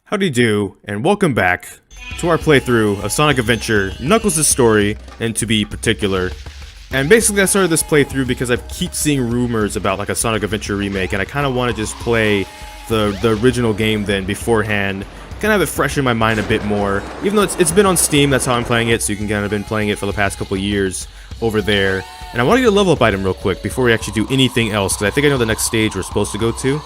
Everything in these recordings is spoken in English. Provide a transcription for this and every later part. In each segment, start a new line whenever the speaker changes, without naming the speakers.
Howdy do, and welcome back to our playthrough of Sonic Adventure, Knuckles' story, and to be particular. And basically I started this playthrough because I keep seeing rumors about like a Sonic Adventure remake, and I kind of want to just play the original game then beforehand, kind of have it fresh in my mind a bit more. Even though it's been on Steam, that's how I'm playing it, so you can kind of been playing it for the past couple years over there. And I want to get a level up item real quick before we actually do anything else, because I think I know the next stage we're supposed to go to.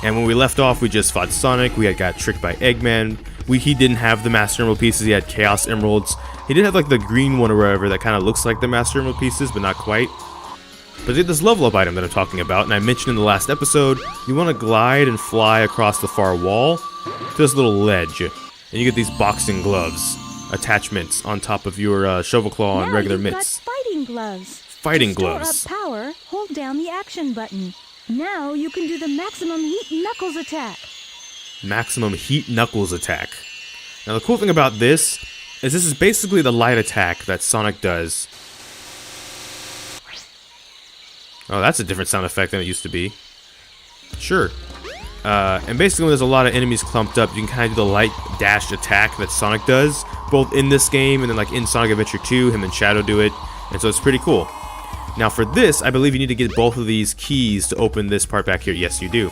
And when we left off, we just fought Sonic. We had got tricked by Eggman. He didn't have the Master Emerald pieces. He had Chaos Emeralds. He did have like the green one or whatever that kind of looks like the Master Emerald pieces, but not quite. But this level up item that I'm talking about, and I mentioned in the last episode, you want to glide and fly across the far wall to this little ledge, and you get these boxing gloves attachments on top of your shovel claw and regular mitts.
Got fighting gloves.
Fighting
to
gloves.
Store up power, hold down the action button. Now you can do the maximum heat Knuckles attack.
Maximum heat Knuckles attack. Now the cool thing about this is basically the light attack that Sonic does. Oh, that's a different sound effect than it used to be. Sure. And basically when there's a lot of enemies clumped up, you can kind of do the light dash attack that Sonic does, both in this game and then like in Sonic Adventure 2, him and Shadow do it, and so it's pretty cool. Now for this, I believe you need to get both of these keys to open this part back here. Yes, you do.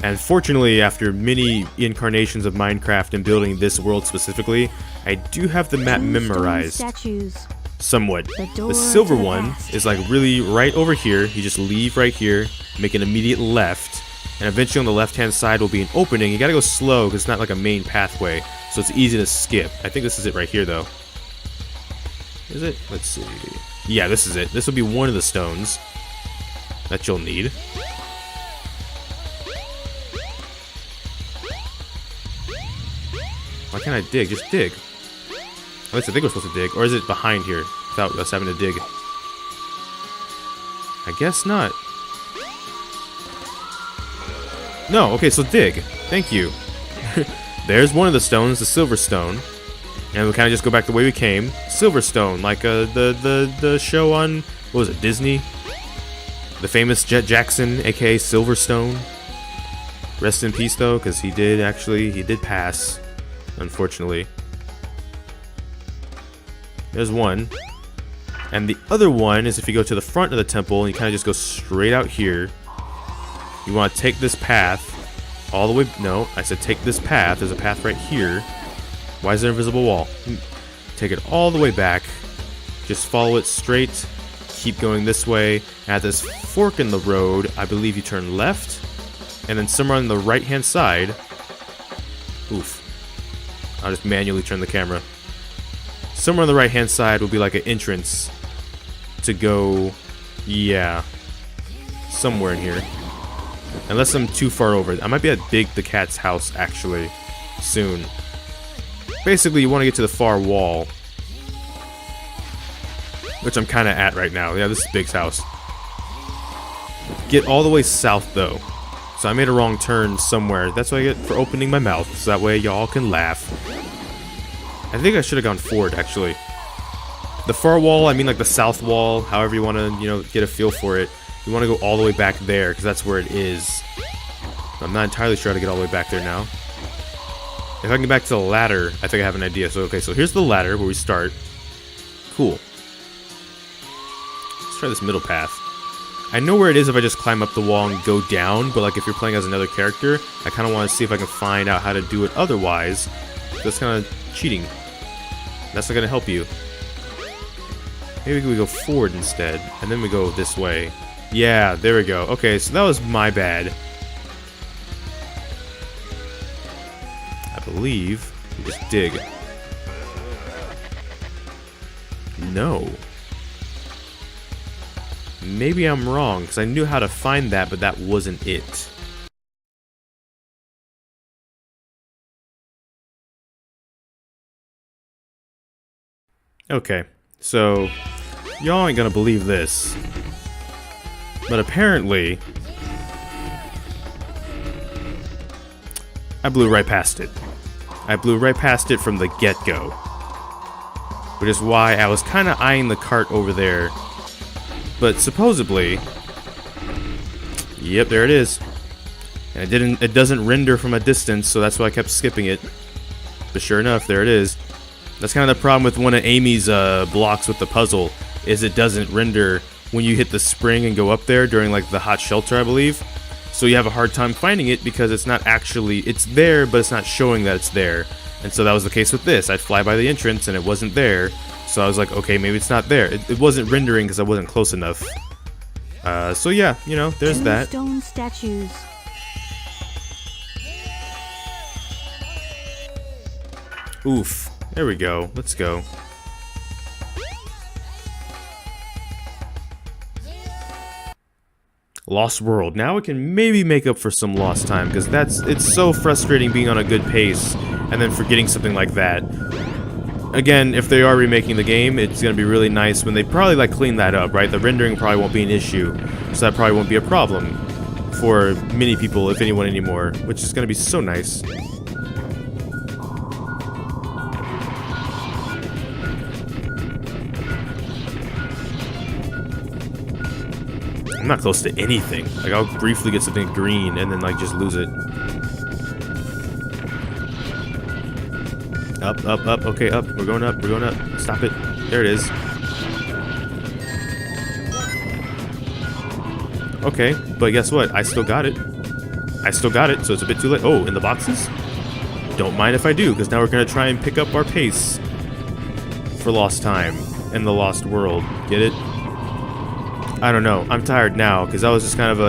And fortunately, after many incarnations of Minecraft and building this world specifically, I do have the map memorized. Somewhat. The silver one is like really right over here. You just leave right here, make an immediate left, and eventually on the left-hand side will be an opening. You gotta go slow because it's not like a main pathway, so it's easy to skip. I think this is it right here, though. Is it? Let's see. Yeah, this is it. This will be one of the stones that you'll need. Why can't I dig? Just dig. At least I think we're supposed to dig. Or is it behind here without us having to dig? I guess not. No, okay, so dig. Thank you. There's one of the stones, the silver stone. And we kind of just go back the way we came. Silverstone, like the show on, what was it, Disney? The famous Jet Jackson, aka Silverstone. Rest in peace, though, because he did pass, unfortunately. There's one. And the other one is if you go to the front of the temple and you kind of just go straight out here. You want to take this path all the way, no, I said take this path, there's a path right here. Why is there an invisible wall? Take it all the way back. Just follow it straight. Keep going this way. At this fork in the road, I believe you turn left. And then somewhere on the right-hand side... Oof. I'll just manually turn the camera. Somewhere on the right-hand side will be like an entrance to go... Yeah. Somewhere in here. Unless I'm too far over. I might be at Big the Cat's house, actually. Soon. Basically, you want to get to the far wall, which I'm kind of at right now. Yeah, this is Big's house. Get all the way south, though. So I made a wrong turn somewhere. That's what I get for opening my mouth, so that way y'all can laugh. I think I should have gone forward, actually. The far wall, I mean like the south wall, however you want to, get a feel for it. You want to go all the way back there, because that's where it is. I'm not entirely sure how to get all the way back there now. If I can get back to the ladder, I think I have an idea. So, okay, so here's the ladder where we start. Cool. Let's try this middle path. I know where it is if I just climb up the wall and go down, but like if you're playing as another character, I kind of want to see if I can find out how to do it otherwise. That's kind of cheating. That's not going to help you. Maybe we go forward instead, and then we go this way. Yeah, there we go. Okay, so that was my bad. I believe we just dig. No. Maybe I'm wrong, because I knew how to find that, but that wasn't it. Okay, so y'all ain't gonna believe this, but apparently I blew right past it. I blew right past it from the get-go. Which is why I was kind of eyeing the cart over there. But supposedly... Yep, there it is. And it doesn't render from a distance, so that's why I kept skipping it. But sure enough, there it is. That's kind of the problem with one of Amy's blocks with the puzzle, is it doesn't render when you hit the spring and go up there during like the hot shelter, I believe. So you have a hard time finding it because it's not actually, it's there, but it's not showing that it's there. And so that was the case with this. I'd fly by the entrance and it wasn't there. So I was like, okay, maybe it's not there. It wasn't rendering because I wasn't close enough. So yeah, you know, there's that.
Stone statues.
Oof. There we go. Let's go. Lost World. Now we can maybe make up for some lost time, because it's so frustrating being on a good pace and then forgetting something like that. Again, if they are remaking the game, it's going to be really nice when they probably like clean that up, right? The rendering probably won't be an issue, so that probably won't be a problem for many people, if anyone anymore, which is going to be so nice. I'm not close to anything. Like, I'll briefly get something green and then, like, just lose it. Up, up, up. Okay, up. We're going up. We're going up. Stop it. There it is. Okay, but guess what? I still got it. I still got it, so it's a bit too late. Oh, in the boxes? Don't mind if I do, because now we're going to try and pick up our pace for Lost Time and the Lost World. Get it? I don't know. I'm tired now because that was just kind of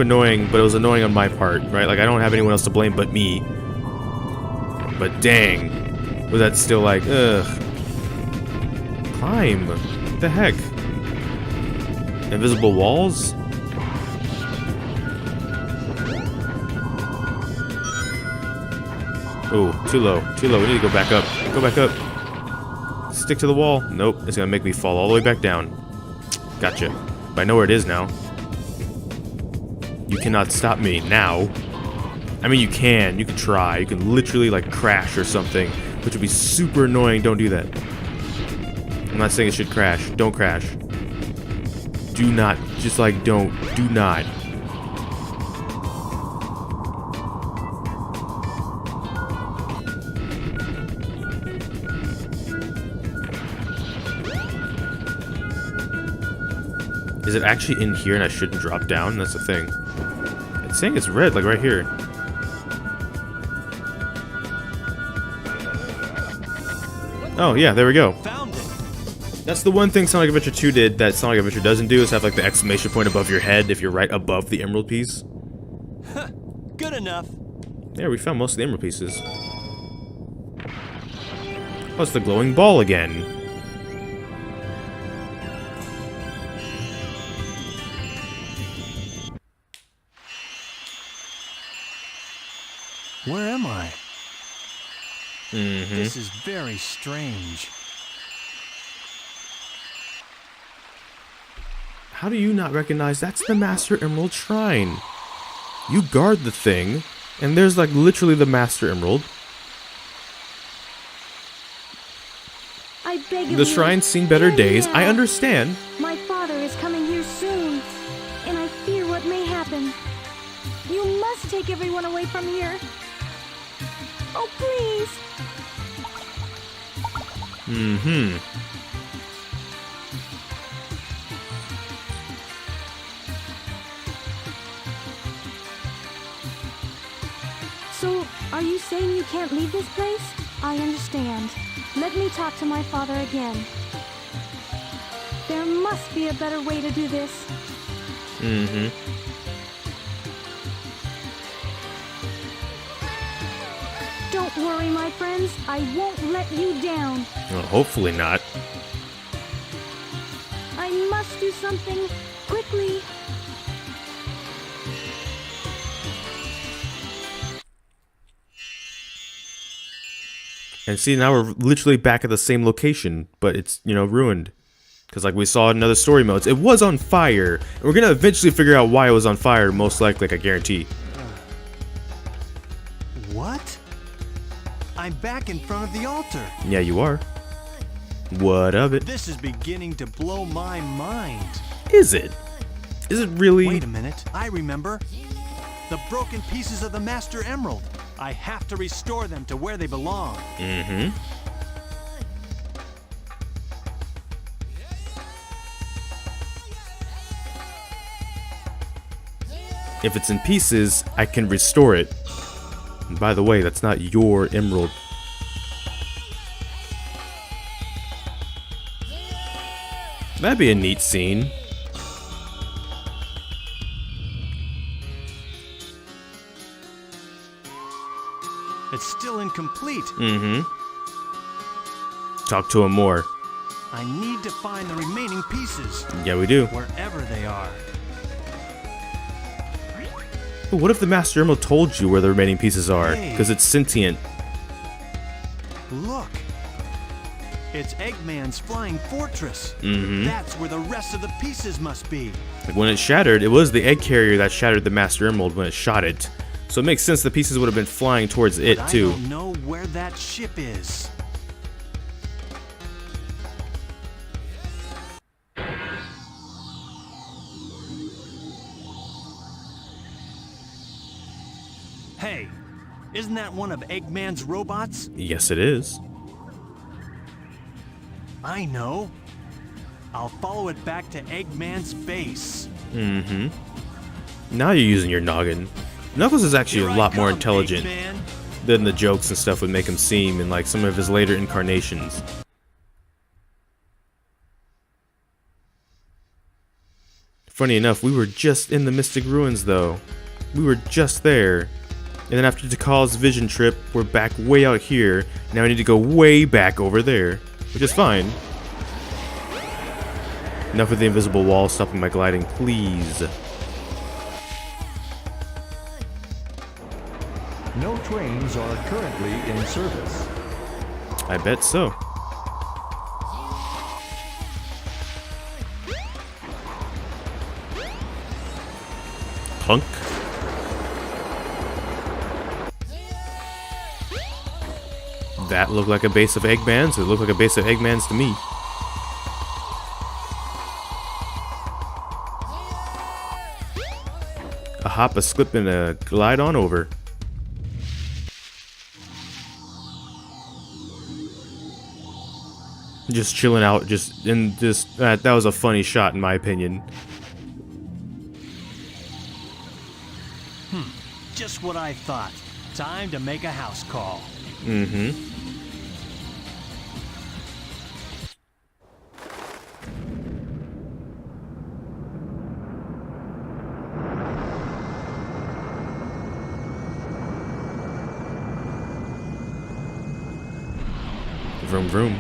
annoying, but it was annoying on my part, right? Like I don't have anyone else to blame but me. But dang, was that still like, ugh? Climb. What the heck? Invisible walls? Oh, too low. Too low. We need to go back up. Go back up. Stick to the wall. Nope. It's gonna make me fall all the way back down. Gotcha. But I know where it is now. You cannot stop me now. I mean, you can. You can try. You can literally, like, crash or something, which would be super annoying. Don't do that. I'm not saying it should crash. Don't crash. Do not. Just, like, don't. Do not. Is it actually in here and I shouldn't drop down? That's the thing. It's saying it's red, like right here. Oh, yeah, there we go.
Found it.
That's the one thing Sonic Adventure 2 did that Sonic Adventure doesn't do, is have like the exclamation point above your head if you're right above the emerald piece.
Good enough.
Yeah, we found most of the emerald pieces. Oh, it's the glowing ball again.
Where am I?
Mm-hmm.
This is very strange.
How do you not recognize that's the Master Emerald Shrine? You guard the thing, and there's like literally the Master Emerald.
I beg of
The
you,
shrine's seen better
turn
days.
now.
I understand.
My father is coming here soon, and I fear what may happen. You must take everyone away from here. Oh, please.
Mm-hmm.
So, are you saying you can't leave this place? I understand. Let me talk to my father again. There must be a better way to do this.
Mm-hmm.
Don't worry, my friends. I won't let you down.
Well, hopefully not.
I must do something quickly.
And see, now we're literally back at the same location, but it's, you know, ruined. Because like we saw in other story modes, it was on fire. And we're going to eventually figure out why it was on fire, most likely, like I guarantee.
What? I'm back in front of the altar.
Yeah, you are. What of it?
This is beginning to blow my mind.
Is it? Is it really?
Wait a minute. I remember. The broken pieces of the Master Emerald. I have to restore them to where they belong.
Mm-hmm. If it's in pieces, I can restore it. And by the way, that's not your emerald. That'd be a neat scene.
It's still incomplete.
Mm-hmm. Talk to him more.
I need to find the remaining pieces.
Yeah, we do.
Wherever they are.
But what if the Master Emerald told you where the remaining pieces are?
Hey.
Because it's sentient.
Look. It's Eggman's flying fortress.
Mm-hmm.
That's where the rest of the pieces must be.
Like when it shattered, it was the egg carrier that shattered the Master Emerald when it shot it. So it makes sense the pieces would have been flying towards it
But
too.
I don't know where that ship is. Hey, isn't that one of Eggman's robots?
Yes, it is.
I know. I'll follow it back to Eggman's base.
Mm-hmm. Now you're using your noggin. Knuckles is actually
Here
a
I
lot more
come,
intelligent
Eggman.
than the jokes and stuff would make him seem in like some of his later incarnations. Funny enough, we were just in the Mystic Ruins though. We were just there. And then after Takal's vision trip, we're back way out here. Now I need to go way back over there, which is fine. Enough with the invisible wall stopping my gliding, please.
No trains are currently in service.
I bet so. Clunk. That looked like a base of Eggmans. It looked like a base of Eggmans to me. A hop, a skip, and a glide on over. Just chilling out, just in this. That was a funny shot, in my opinion.
Just what I thought. Time to make a house call.
Mm-hmm. Vroom vroom.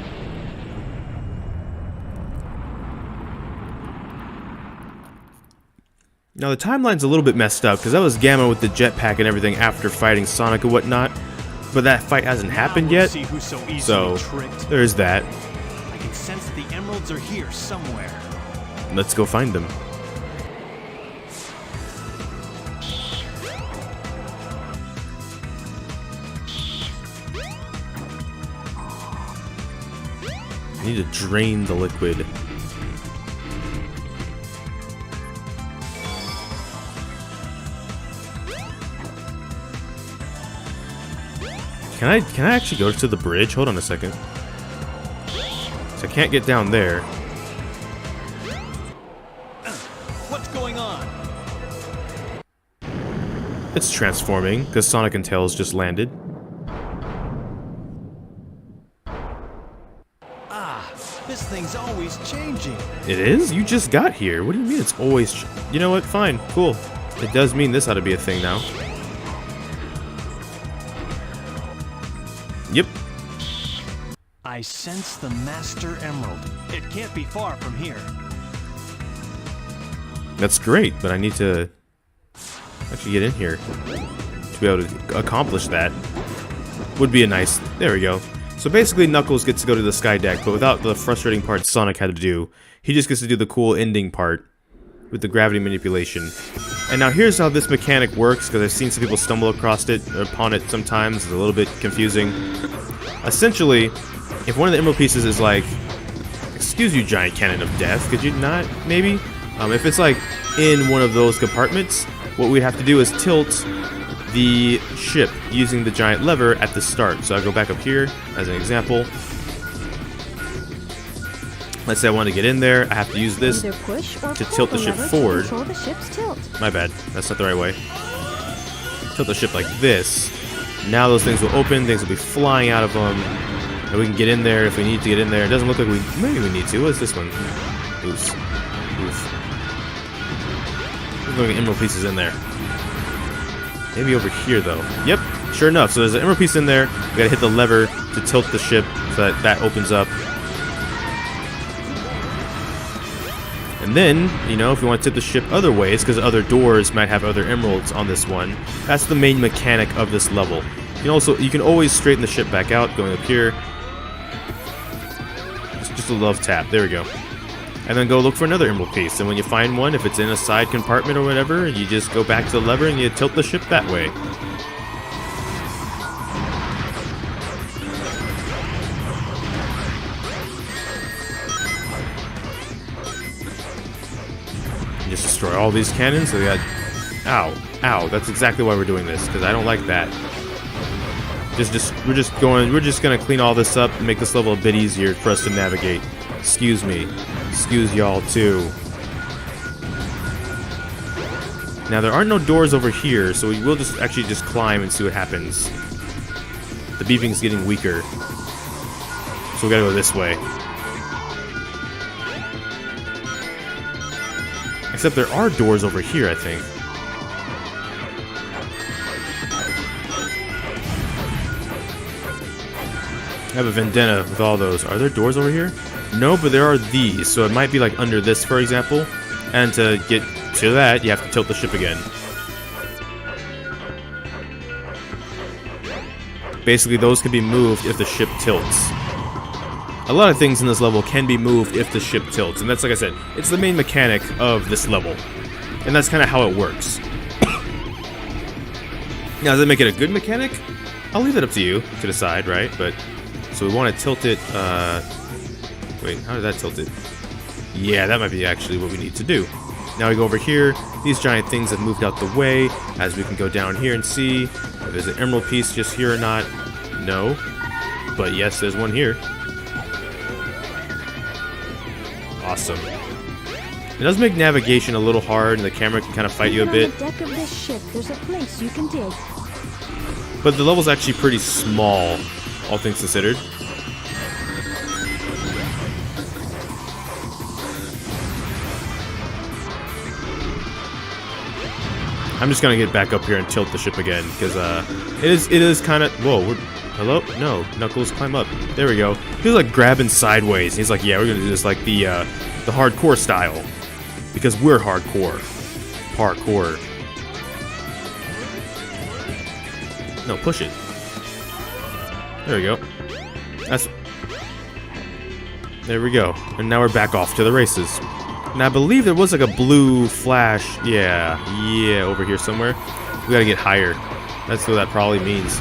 Now the timeline's a little bit messed up because that was Gamma with the jetpack and everything after fighting Sonic and whatnot, but that fight hasn't happened
Now we'll
yet,
see who's so easily
so
tricked.
there's that.
I can sense that the emeralds are here somewhere.
Let's go find them. I need to drain the liquid. Can I actually go to the bridge? Hold on a second. So I can't get down there.
What's going on?
It's transforming because Sonic and Tails just landed.
This thing's always changing.
It is? You just got here. What do you mean it's always... You know what? Fine. Cool. It does mean this ought to be a thing now. Yep.
I sense the Master Emerald. It can't be far from here.
That's great, but I need to actually get in here to be able to accomplish that. Would be a nice... There we go. So basically Knuckles gets to go to the Sky Deck, but without the frustrating part Sonic had to do. He just gets to do the cool ending part with the gravity manipulation. And now here's how this mechanic works, because I've seen some people stumble across it, or upon it sometimes. It's a little bit confusing. Essentially, if one of the emerald pieces is like, excuse you, giant cannon of death, could you not, maybe? If it's like in one of those compartments, what we'd have to do is tilt the ship using the giant lever at the start. So I go back up here as an example. Let's say I want to get in there. I have to use this
Either push or
to
pull
tilt the ship
lever to
forward.
control the ship's tilt.
My bad. That's not the right way. Tilt the ship like this. Now those things will open. Things will be flying out of them. And we can get in there if we need to get in there. It doesn't look like maybe we need to. What's this one? Oops. Oof. There's like emerald pieces in there. Maybe over here, though. Yep. Sure enough. So there's an emerald piece in there. We gotta hit the lever to tilt the ship so that opens up. And then, you know, if we want to tip the ship other ways, because other doors might have other emeralds on this one, that's the main mechanic of this level. You can always straighten the ship back out, going up here. Just a love tap. There we go. And then go look for another emerald piece. And when you find one, if it's in a side compartment or whatever, you just go back to the lever and you tilt the ship that way. Just destroy all these cannons. So we got, ow, that's exactly why we're doing this, because I don't like that. We're just gonna clean all this up and make this level a bit easier for us to navigate. Excuse me, excuse y'all too. Now there aren't no doors over here, so we will just actually just climb and see what happens. The beeping's getting weaker, so we gotta go this way. Except there are doors over here, I think. I have a vendetta with all those. Are there doors over here? No, but there are these. So it might be like under this, for example. And to get to that, you have to tilt the ship again. Basically, those can be moved if the ship tilts. A lot of things in this level can be moved if the ship tilts, and that's, like I said, it's the main mechanic of this level. And that's kind of how it works. Now, does that make it a good mechanic? I'll leave it up to you to decide, right? But, so we want to tilt it, wait, how did that tilt it? Yeah, that might be actually what we need to do. Now we go over here, these giant things have moved out the way, as we can go down here and see if there's an emerald piece just here or not. No. But yes, there's one here. Awesome. It does make navigation a little hard, and the camera can kind of fight you a bit.
On the deck of this ship, there's a place you can dig.
But the level's actually pretty small, all things considered. I'm just gonna get back up here and tilt the ship again, because it is kind of. Whoa, hello? No, Knuckles, climb up. There we go. He was like grabbing sideways. He's like, yeah, we're gonna do this like the hardcore style, because we're hardcore. Parkour. No, push it. There we go. There we go. And now we're back off to the races. Now I believe there was like a blue flash. Yeah, over here somewhere. We gotta get higher. That's what that probably means.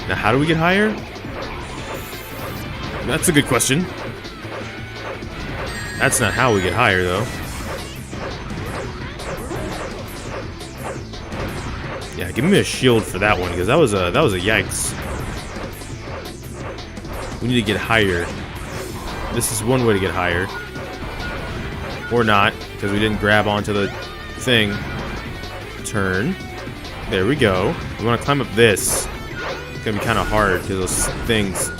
Now, how do we get higher? That's a good question. That's not how we get higher, though. Yeah, give me a shield for that one, because that was a yikes. We need to get higher. This is one way to get higher. Or not, because we didn't grab onto the thing. Turn. There we go. We want to climb up this. It's going to be kind of hard, because those things.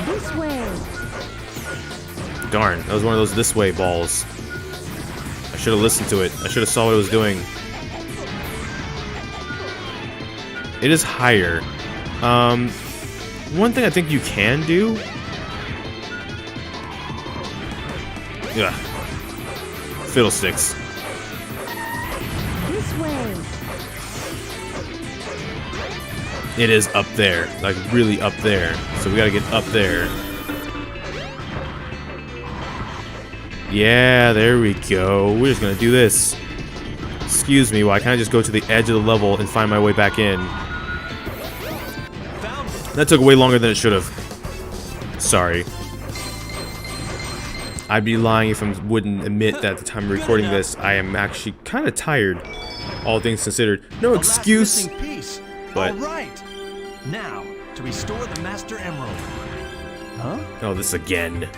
This way.
Darn, that was one of those this way balls. I should have listened to it. I should have saw what it was doing. It is higher. One thing I think you can do. Yeah. Fiddlesticks.
This way.
It is up there. Like, really up there. So we gotta get up there. Yeah, there we go. We're just gonna do this. Excuse me, why can't I just go to the edge of the level and find my way back in? That took way longer than it should have. Sorry. I'd be lying if I wouldn't admit that at the time of recording this, I am actually kind of tired, all things considered. No excuse,
The last missing piece.
but...
All right. Now, to restore the Master Emerald. Huh?
Oh, this again.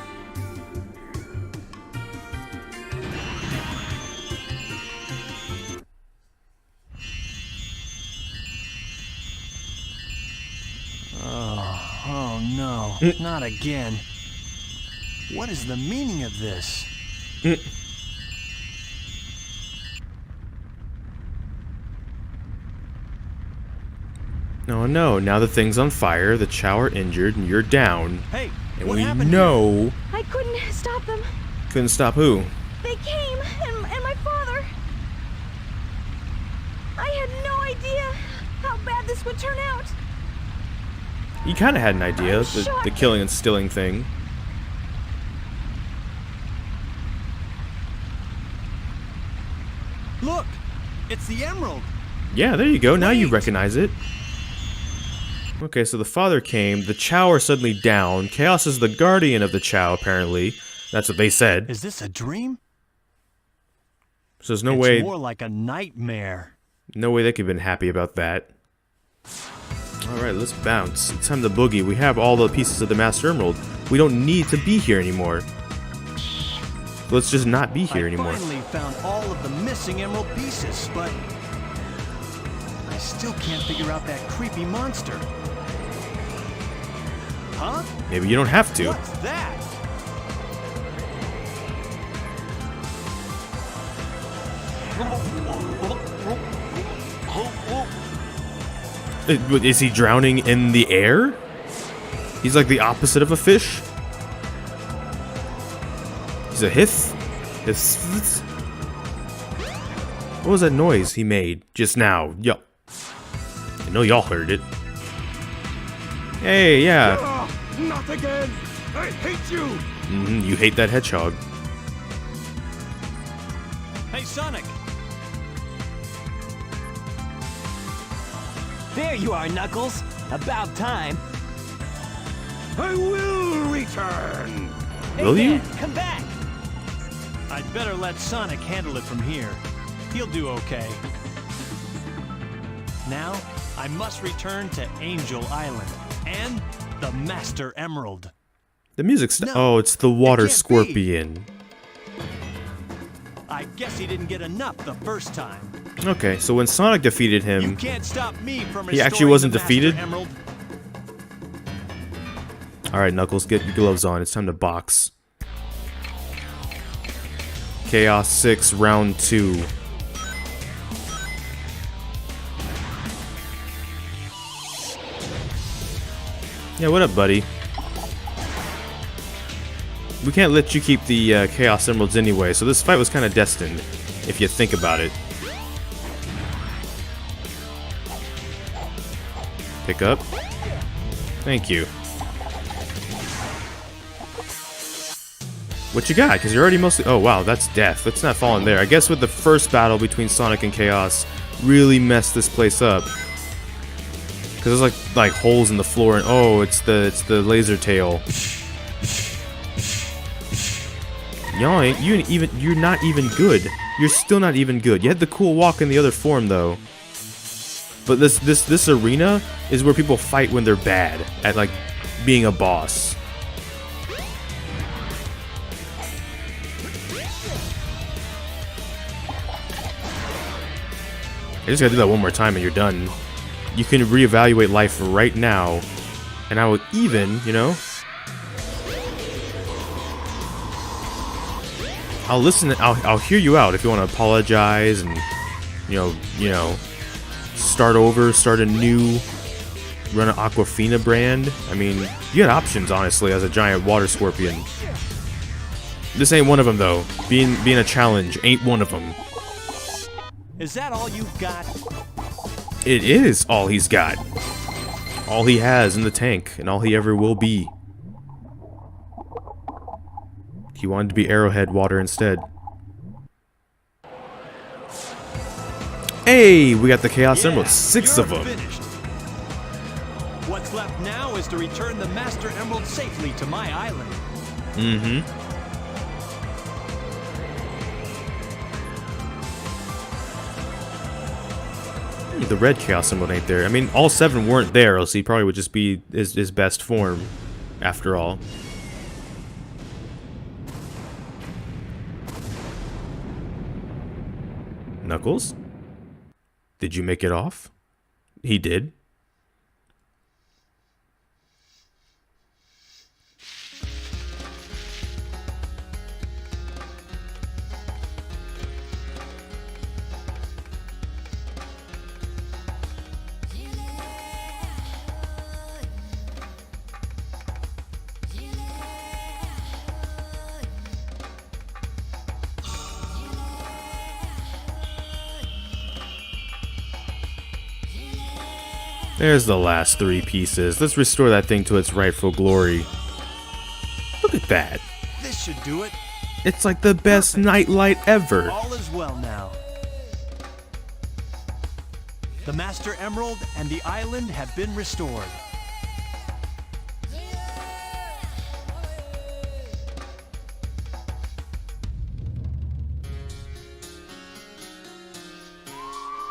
Oh no, not again. What is the meaning of this?
Oh no, now the thing's on fire, the Chow are injured, and you're down.
Hey,
And
what
we
happened
know...
I couldn't stop them.
Couldn't stop who?
They came, and my father. I had no idea how bad this would turn out.
You kind of had an idea, the killing and stealing thing.
Look, it's the emerald.
Yeah, there you go, now you
Wait.
recognize it. Okay, so the father came, the Chow are suddenly down, Chaos is the guardian of the Chow, apparently. That's what they said.
Is this a dream?
So there's no
It's
way...
more like a nightmare.
No way they could have been happy about that. Alright, let's bounce. It's time to boogie. We have all the pieces of the Master Emerald. We don't need to be here anymore. Let's just not be here anymore.
I finally found all of the missing emerald pieces, but I still can't figure out that creepy monster. Huh?
Maybe you don't have to.
What's that?
Is he drowning in the air? He's like the opposite of a fish? He's a hith? What was that noise he made just now? Yo. I know y'all heard it. Hey, yeah.
Not again! I hate you!
You hate that hedgehog.
Hey, Sonic!
There you are, Knuckles. About time.
I will return!
Will
Hey,
you?
Dad, come back.
I'd better let Sonic handle it from here. He'll do okay. Now, I must return to Angel Island and the Master Emerald.
The music's...
No,
oh, it's the water
it can't be.
scorpion.
I guess he didn't get enough the first time.
Okay, so when Sonic defeated
You
him...
can't stop me from
He actually
restoring
wasn't
the Master
defeated?
Emerald.
Alright, Knuckles, get your gloves on. It's time to box. Chaos 6, round 2. Yeah, what up, buddy? We can't let you keep the Chaos Emeralds anyway, so this fight was kind of destined, if you think about it. Pick up. Thank you. What you got? Because you're already mostly... Oh, wow, that's death. Let's not fall in there. I guess with the first battle between Sonic and Chaos really messed this place up. Because there's like holes in the floor, and oh, it's the laser tail. Y'all ain't you're not even good. You're still not even good. You had the cool walk in the other form though. But this arena is where people fight when they're bad at like being a boss. I just gotta do that one more time and you're done. You can reevaluate life right now, and I would even, you know, I'll listen. I'll hear you out if you want to apologize and you know, start over, start anew, run an Aquafina brand. I mean, you had options honestly as a giant water scorpion. This ain't one of them though. Being a challenge ain't one of them.
Is that all you've got?
It is all he's got. All he has in the tank, and all he ever will be. He wanted to be Arrowhead water instead. Hey, we got the Chaos Emeralds. 6 of them.
Finished. What's left now is to return the Master Emerald safely to my island.
The red Chaos Emerald ain't there. I mean, all 7 weren't there, else he probably would just be his best form, after all. Knuckles? Did you make it off? He did. There's the last 3 pieces. Let's restore that thing to its rightful glory. Look at that.
This should do it.
It's like the best nightlight ever.
All is well now. The Master Emerald and the island have been restored.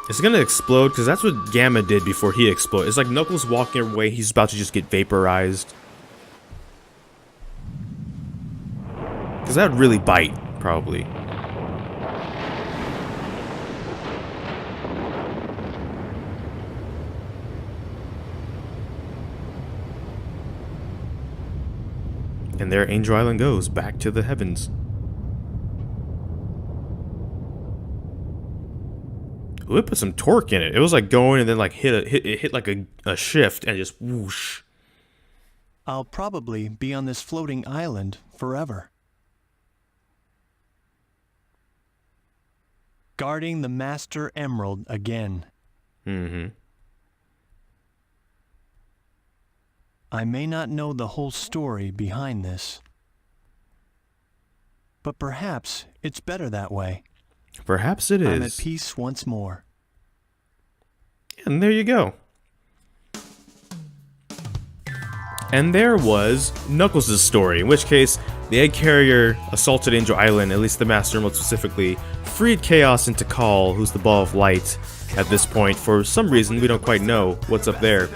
It's gonna explode, because that's what Gamma did before he exploded. It's like Knuckles walking away, he's about to just get vaporized. Because that would really bite, probably. And there Angel Island goes, back to the heavens. Ooh, it put some torque in it. It was like going and then like hit like a shift and just whoosh.
I'll probably be on this floating island forever. Guarding the Master Emerald again.
Mm-hmm.
I may not know the whole story behind this, but perhaps it's better that way.
Perhaps it is.
I'm at peace once more.
And there you go. And there was Knuckles' story, in which case the egg carrier assaulted Angel Island, at least the Master Emerald specifically, freed Chaos into Call, who's the ball of light at this point. For some reason, we don't quite know what's up there.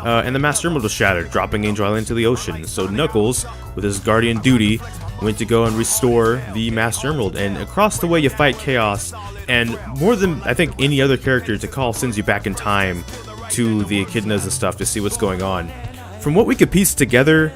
And the Master Emerald was shattered, dropping Angel Island into the ocean. So Knuckles, with his guardian duty, went to go and restore the Master Emerald. And across the way, you fight Chaos. And more than, I think, any other character, Tikal sends you back in time to the echidnas and stuff to see what's going on. From what we could piece together,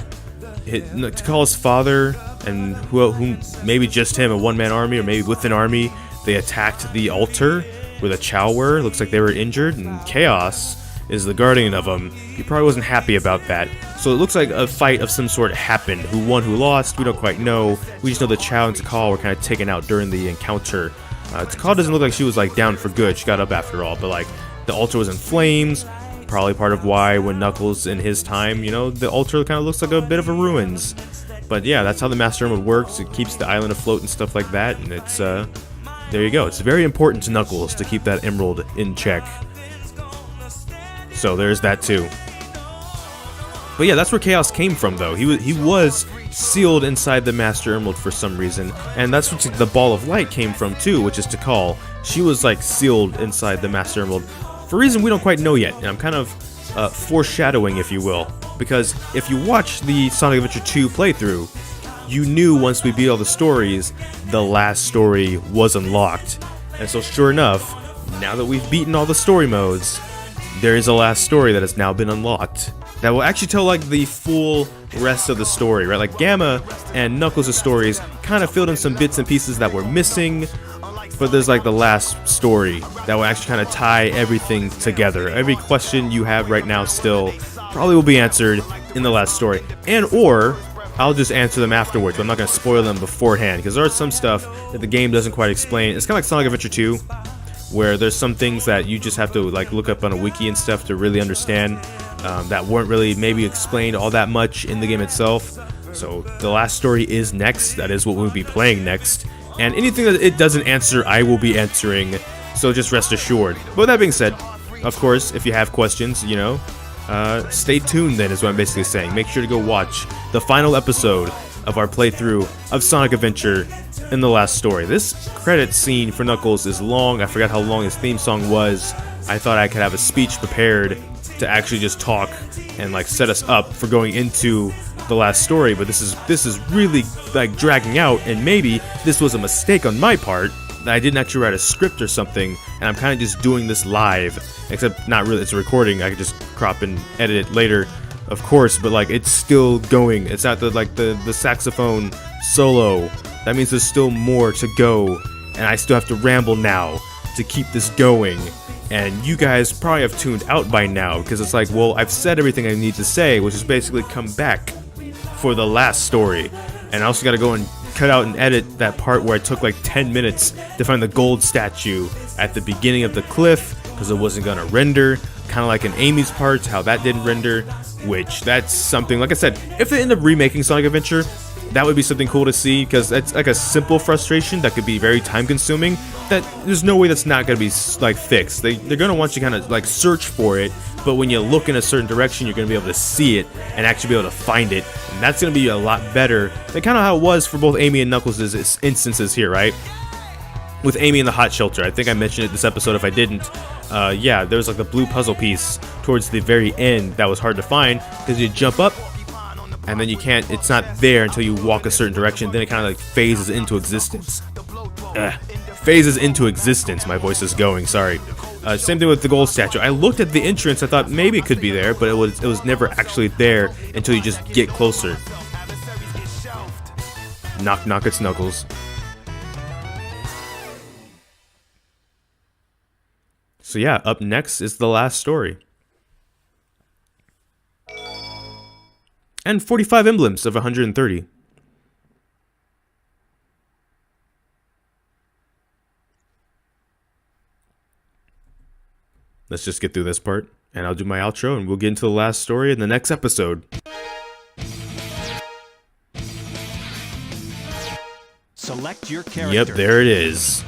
Tikal's father and who maybe just him, a one-man army, or maybe with an army, they attacked the altar where the Chow were. Looks like they were injured, and Chaos is the guardian of them. He probably wasn't happy about that. So it looks like a fight of some sort happened. Who won, who lost, we don't quite know. We just know that Chow and Tikal were kind of taken out during the encounter. Tikal doesn't look like she was like down for good. She got up after all, but like the altar was in flames. Probably part of why when Knuckles in his time, you know, the altar kind of looks like a bit of a ruins. But yeah, that's how the Master Emerald works. It keeps the island afloat and stuff like that. And it's, there you go. It's very important to Knuckles to keep that emerald in check. So there's that too. But yeah, that's where Chaos came from, though. He was sealed inside the Master Emerald for some reason, and that's what the Ball of Light came from too, which is Tikal. She was like sealed inside the Master Emerald for a reason we don't quite know yet, and I'm kind of foreshadowing, if you will, because if you watch the Sonic Adventure 2 playthrough, you knew once we beat all the stories, the last story was unlocked. And so sure enough, now that we've beaten all the story modes, there is a last story that has now been unlocked that will actually tell like the full rest of the story, right? Like Gamma and Knuckles' stories kind of filled in some bits and pieces that were missing, but there's like the last story that will actually kind of tie everything together. Every question you have right now still probably will be answered in the last story, and or I'll just answer them afterwards, but I'm not going to spoil them beforehand, because there are some stuff that the game doesn't quite explain. It's kind of like Sonic Adventure 2, where there's some things that you just have to like look up on a wiki and stuff to really understand, that weren't really maybe explained all that much in the game itself. So the last story is next. That is what we'll be playing next. And anything that it doesn't answer, I will be answering. So just rest assured. But with that being said, of course, if you have questions, you know, stay tuned then is what I'm basically saying. Make sure to go watch the final episode of our playthrough of Sonic Adventure in the last story. This credit scene for Knuckles is long. I forgot how long his theme song was, I thought I could have a speech prepared to actually just talk and like set us up for going into the last story, but this is really like dragging out, and maybe this was a mistake on my part that I didn't actually write a script or something, and I'm kind of just doing this live, except not really, it's a recording. I could just crop and edit it later, of course, but like it's still going. It's at the saxophone solo. That means there's still more to go, and I still have to ramble now to keep this going. And you guys probably have tuned out by now, because it's like, well, I've said everything I need to say, which is basically come back for the last story. And I also got to go and cut out and edit that part where I took like 10 minutes to find the gold statue at the beginning of the cliff, because it wasn't going to render. Kind of like in Amy's part, how that didn't render, which that's something, like I said, if they end up remaking Sonic Adventure, that would be something cool to see, because that's like a simple frustration that could be very time consuming, that there's no way that's not going to be like fixed. They're going to want you kind of like search for it, but when you look in a certain direction, you're going to be able to see it and actually be able to find it, and that's going to be a lot better than kind of how it was for both Amy and Knuckles' instances here, right? With Amy in the hot shelter, I think I mentioned it this episode. If I didn't, yeah, there was like the blue puzzle piece towards the very end that was hard to find, because you jump up and then you can't, it's not there until you walk a certain direction, then it kind of like phases into existence. Phases into existence, my voice is going, sorry. Same thing with the gold statue. I looked at the entrance, I thought maybe it could be there, but it was never actually there until you just get closer. Knock knock, it's Knuckles. So yeah, up next is the last story. And 45 emblems of 130. Let's just get through this part, and I'll do my outro, and we'll get into the last story in the next episode.
Select your character.
Yep, there it is.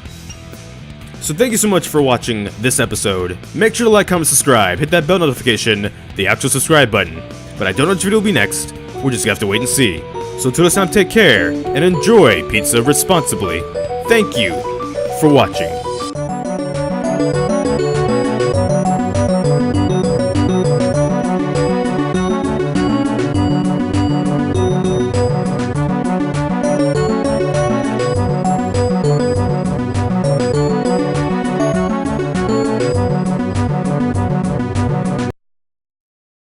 So thank you so much for watching this episode. Make sure to like, comment, subscribe, hit that bell notification, the actual subscribe button. But I don't know which video will be next, we're just gonna have to wait and see. So until this time, take care, and enjoy pizza responsibly. Thank you for watching.